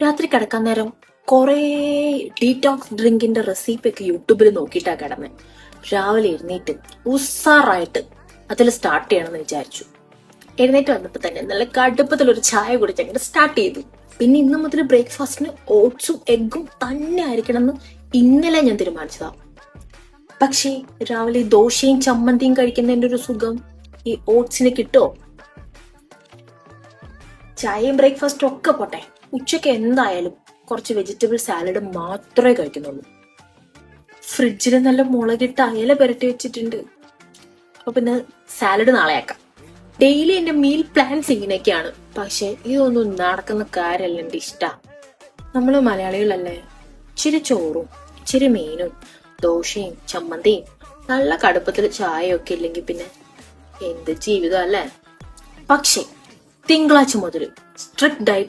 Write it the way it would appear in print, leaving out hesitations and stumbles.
രാത്രി കിടക്കാൻ നേരം കുറേ ഡീറ്റോക്സ് ഡ്രിങ്കിന്റെ റെസിപ്പി ഒക്കെ യൂട്യൂബിൽ നോക്കിയിട്ടാ കിടന്നെ. രാവിലെ എഴുന്നേറ്റ് ഉസാറായിട്ട് അതിൽ സ്റ്റാർട്ട് ചെയ്യണമെന്ന് വിചാരിച്ചു. എഴുന്നേറ്റ് വന്നപ്പോ തന്നെ നല്ല കടുപ്പത്തിലൊരു ചായ കുടിച്ച് അങ്ങനെ സ്റ്റാർട്ട് ചെയ്തു. പിന്നെ ഇന്ന് മുതൽ ബ്രേക്ക്ഫാസ്റ്റിന് ഓട്സും എഗ്ഗും തന്നെ ആയിരിക്കണം എന്ന് ഇന്നലെ ഞാൻ തീരുമാനിച്ചതാ. പക്ഷേ രാവിലെ ദോശയും ചമ്മന്തിയും കഴിക്കുന്നതിന്റെ ഒരു സുഖം ഈ ഓട്സിന് കിട്ടോ? ചായയും ബ്രേക്ക്ഫാസ്റ്റും ഒക്കെ പോട്ടെ, ഉച്ചയ്ക്ക് എന്തായാലും കുറച്ച് വെജിറ്റബിൾ സാലഡ് മാത്രമേ കഴിക്കുന്നുള്ളൂ. ഫ്രിഡ്ജിൽ നല്ല മുളകിട്ട് അയല പുരട്ടി വെച്ചിട്ടുണ്ട്. അപ്പൊ പിന്നെ സാലഡ് നാളെ ആക്കാം. ഡെയിലി എന്റെ മീൽ പ്ലാൻസ് ഇങ്ങനെയൊക്കെയാണ്. പക്ഷെ ഇതൊന്നും നടക്കുന്ന കാര്യമല്ല. എന്റെ ഇഷ്ട. നമ്മള് മലയാളികളല്ലേ, ഇച്ചിരി ചോറും ഇച്ചിരി മീനും ദോശയും ചമ്മന്തിയും നല്ല കടുപ്പത്തിൽ ചായയൊക്കെ ഇല്ലെങ്കിൽ പിന്നെ എന്ത് ജീവിതം അല്ലേ. പക്ഷെ തിങ്കളാഴ്ച മുതൽ സ്ട്രിക്റ്റ് ഡയറ്റ്